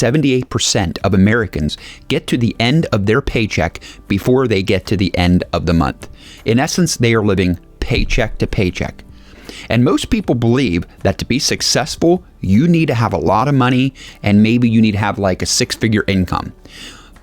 78% of Americans get to the end of their paycheck before they get to the end of the month. In essence, they are living paycheck to paycheck. And most people believe that to be successful, you need to have a lot of money and maybe you need to have like a six-figure income.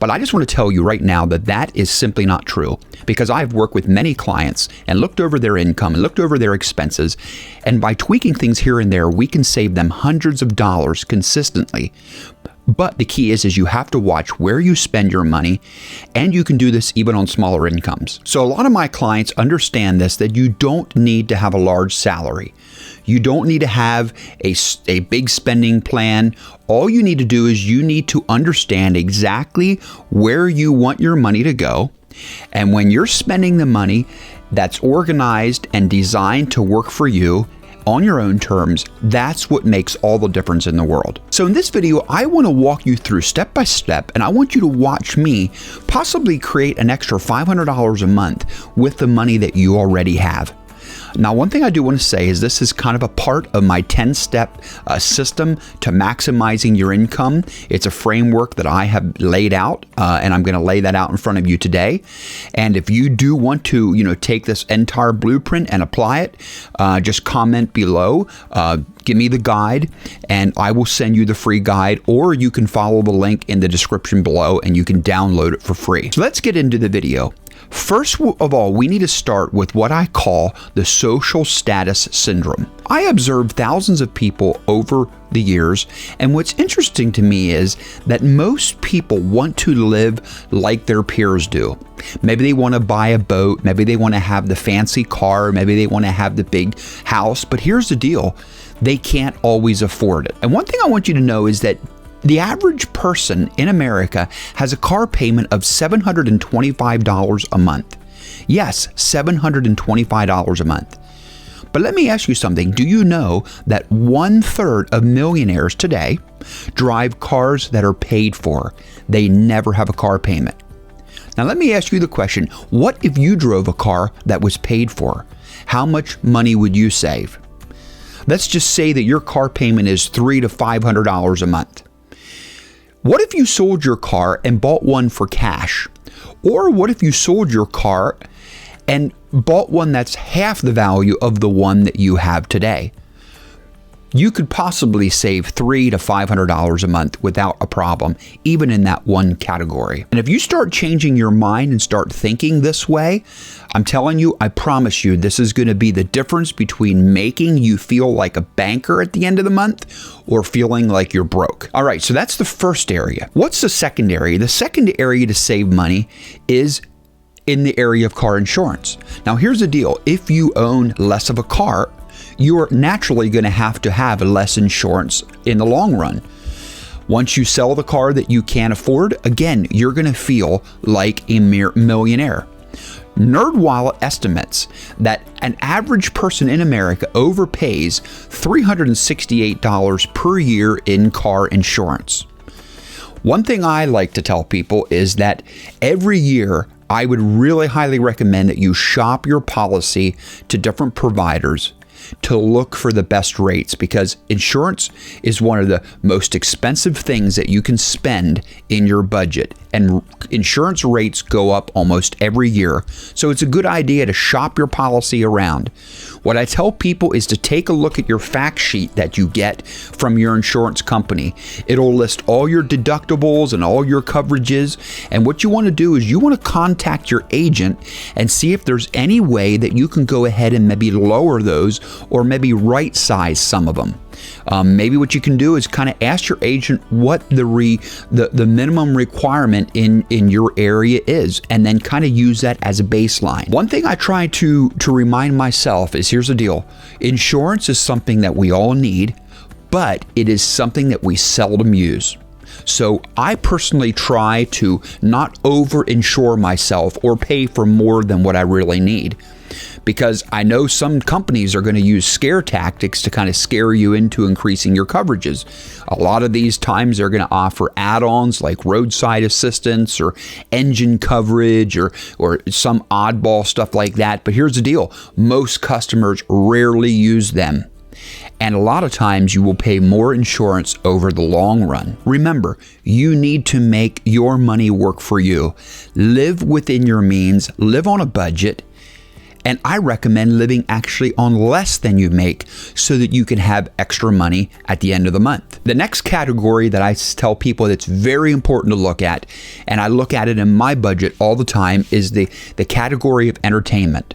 But I just want to tell you right now that that is simply not true, because I've worked with many clients and looked over their income and looked over their expenses, and by tweaking things here and there, we can save them hundreds of dollars consistently. But the key is you have to watch where you spend your money, and you can do this even on smaller incomes. So a lot of my clients understand this, that you don't need to have a large salary. You don't need to have a big spending plan. All you need to do is you need to understand exactly where you want your money to go. And when you're spending the money, that's organized and designed to work for you on your own terms. That's what makes all the difference in the world. So in this video, I want to walk you through step by step, and I want you to watch me possibly create an extra $500 a month with the money that you already have. Now, one thing I do want to say is this is kind of a part of my 10-step system to maximizing your income. It's a framework that I have laid out, and I'm going to lay that out in front of you today. And if you do want to, take this entire blueprint and apply it, just comment below. Give me the guide, and I will send you the free guide, or you can follow the link in the description below and you can download it for free. So let's get into the video. First of all, we need to start with what I call the social status syndrome. I observed thousands of people over the years, and what's interesting to me is that most people want to live like their peers do. Maybe they want to buy a boat, maybe they want to have the fancy car, maybe they want to have the big house, but here's the deal, they can't always afford it. And one thing I want you to know is that the average person in America has a car payment of $725 a month. Yes, $725 a month. But let me ask you something. Do you know that 1/3 of millionaires today drive cars that are paid for? They never have a car payment. Now let me ask you the question, what if you drove a car that was paid for? How much money would you save? Let's just say that your car payment is $300 to $500 a month. What if you sold your car and bought one for cash? Or what if you sold your car and bought one that's half the value of the one that you have today? You could possibly save $300 to $500 a month without a problem, even in that one category. And if you start changing your mind and start thinking this way, I'm telling you, I promise you, this is going to be the difference between making you feel like a banker at the end of the month or feeling like you're broke. All right, so that's the first area. What's the second area? The second area to save money is in the area of car insurance. Now, here's the deal. If you own less of a car, you are naturally going to have less insurance in the long run. Once you sell the car that you can't afford, again, you're going to feel like a mere millionaire. NerdWallet estimates that an average person in America overpays $368 per year in car insurance. One thing I like to tell people is that every year, I would really highly recommend that you shop your policy to different providers to look for the best rates, because insurance is one of the most expensive things that you can spend in your budget, and insurance rates go up almost every year. So it's a good idea to shop your policy around. What I tell people is to take a look at your fact sheet that you get from your insurance company. It'll list all your deductibles and all your coverages, and what you want to do is you want to contact your agent and see if there's any way that you can go ahead and maybe lower those or maybe right size some of them. Maybe what you can do is kind of ask your agent what the minimum requirement in your area is, and then kind of use that as a baseline. One thing I try to remind myself is, here's the deal. Insurance is something that we all need, but it is something that we seldom use. So I personally try to not over-insure myself or pay for more than what I really need, because I know some companies are going to use scare tactics to kind of scare you into increasing your coverages. A lot of these times they're going to offer add-ons like roadside assistance or engine coverage or some oddball stuff like that. But here's the deal. Most customers rarely use them. And a lot of times you will pay more insurance over the long run. Remember, you need to make your money work for you. Live within your means, live on a budget, and I recommend living actually on less than you make so that you can have extra money at the end of the month. The next category that I tell people that's very important to look at, and I look at it in my budget all the time, is the category of entertainment.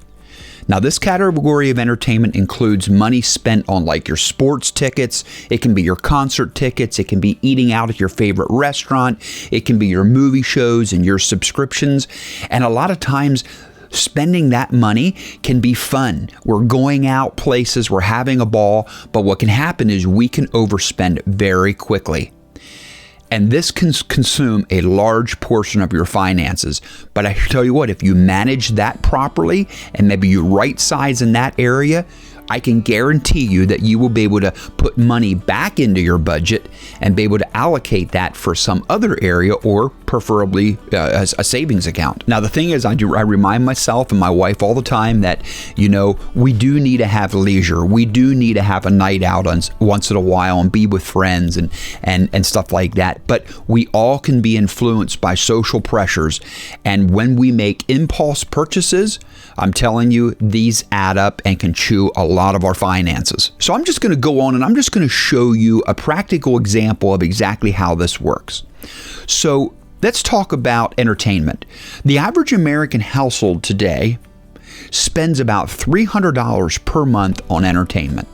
Now, this category of entertainment includes money spent on like your sports tickets. It can be your concert tickets. It can be eating out at your favorite restaurant. It can be your movie shows and your subscriptions. And a lot of times, spending that money can be fun. We're going out places, we're having a ball, but what can happen is we can overspend very quickly. And this can consume a large portion of your finances. But I tell you what, if you manage that properly and maybe you right size in that area, I can guarantee you that you will be able to put money back into your budget and be able to allocate that for some other area, or preferably as a savings account. Now, the thing is, I remind myself and my wife all the time that, we do need to have leisure. We do need to have a night out once in a while and be with friends and stuff like that. But we all can be influenced by social pressures. And when we make impulse purchases, I'm telling you, these add up and can chew a lot of our finances. So I'm just going to go on and I'm just going to show you a practical example of exactly how this works. So let's talk about entertainment. The average American household today spends about $300 per month on entertainment.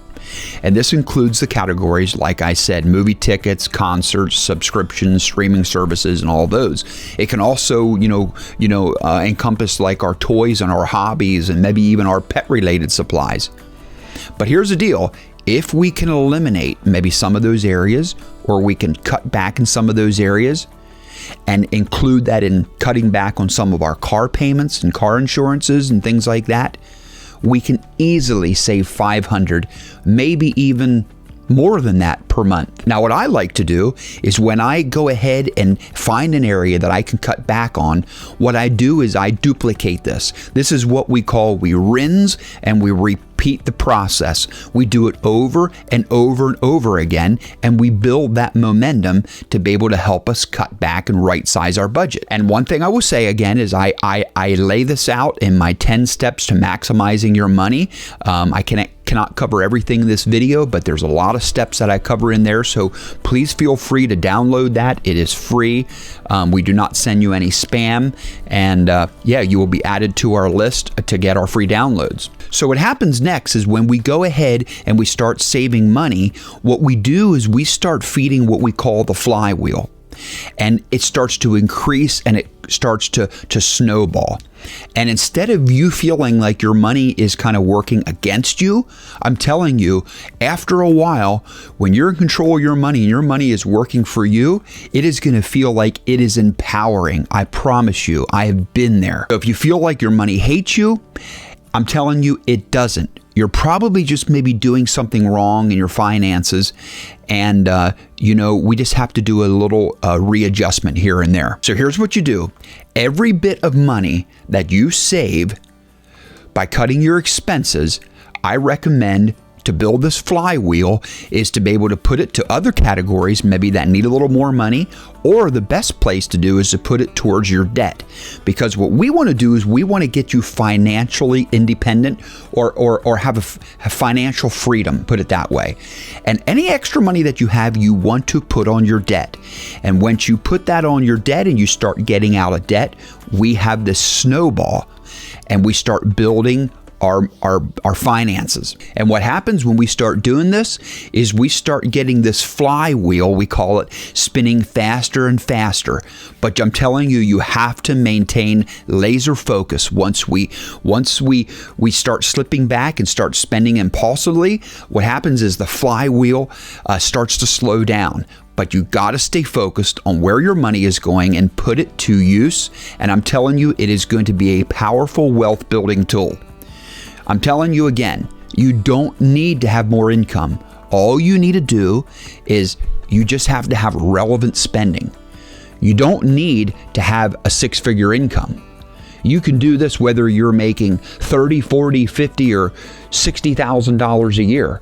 And this includes the categories, like I said, movie tickets, concerts, subscriptions, streaming services, and all those. It can also, encompass like our toys and our hobbies and maybe even our pet-related supplies. But here's the deal. If we can eliminate maybe some of those areas, or we can cut back in some of those areas, and include that in cutting back on some of our car payments and car insurances and things like that, we can easily save $500, maybe even more than that per month. Now, what I like to do is when I go ahead and find an area that I can cut back on, what I do is I duplicate this. This is what we rinse and we repeat the process. We do it over and over and over again, and we build that momentum to be able to help us cut back and right size our budget. And one thing I will say again is I lay this out in my 10 steps to maximizing your money. I cannot cover everything in this video, but there's a lot of steps that I cover in there, so please feel free to download that. It is free. We do not send you any spam, and you will be added to our list to get our free downloads. So what happens next is when we go ahead and we start saving money, what we do is we start feeding what we call the flywheel. And it starts to increase and it starts to snowball. And instead of you feeling like your money is kind of working against you, I'm telling you, after a while, when you're in control of your money and your money is working for you, it is going to feel like it is empowering. I promise you, I have been there. So if you feel like your money hates you, I'm telling you, it doesn't. You're probably just maybe doing something wrong in your finances, and we just have to do a little readjustment here and there. So here's what you do. Every bit of money that you save by cutting your expenses, I recommend to build this flywheel is to be able to put it to other categories, maybe that need a little more money, or the best place to do is to put it towards your debt. Because what we want to do is we want to get you financially independent or have a financial freedom, put it that way. And any extra money that you have, you want to put on your debt. And once you put that on your debt and you start getting out of debt, we have this snowball and we start building our finances. And what happens when we start doing this is we start getting this flywheel, we call it, spinning faster and faster. But I'm telling you, you have to maintain laser focus. Once we start slipping back and start spending impulsively, what happens is the flywheel starts to slow down. But you got to stay focused on where your money is going and put it to use. And I'm telling you, it is going to be a powerful wealth building tool. I'm telling you again, you don't need to have more income. All you need to do is you just have to have relevant spending. You don't need to have a six-figure income. You can do this whether you're making $30, $40, $50, or $60,000 a year.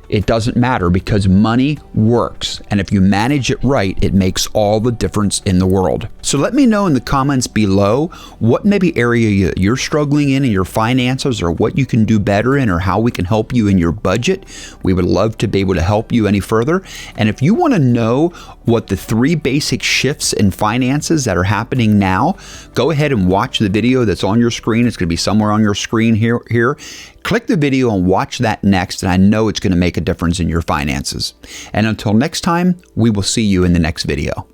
it doesn't matter because money works. And if you manage it right, it makes all the difference in the world. So let me know in the comments below what maybe area you're struggling in your finances, or what you can do better in, or how we can help you in your budget. We would love to be able to help you any further. And if you want to know what the 3 basic shifts in finances that are happening now, go ahead and watch the video that's on your screen. It's going to be somewhere on your screen here. Click the video and watch that next, and I know it's going to make a difference in your finances. And until next time, we will see you in the next video.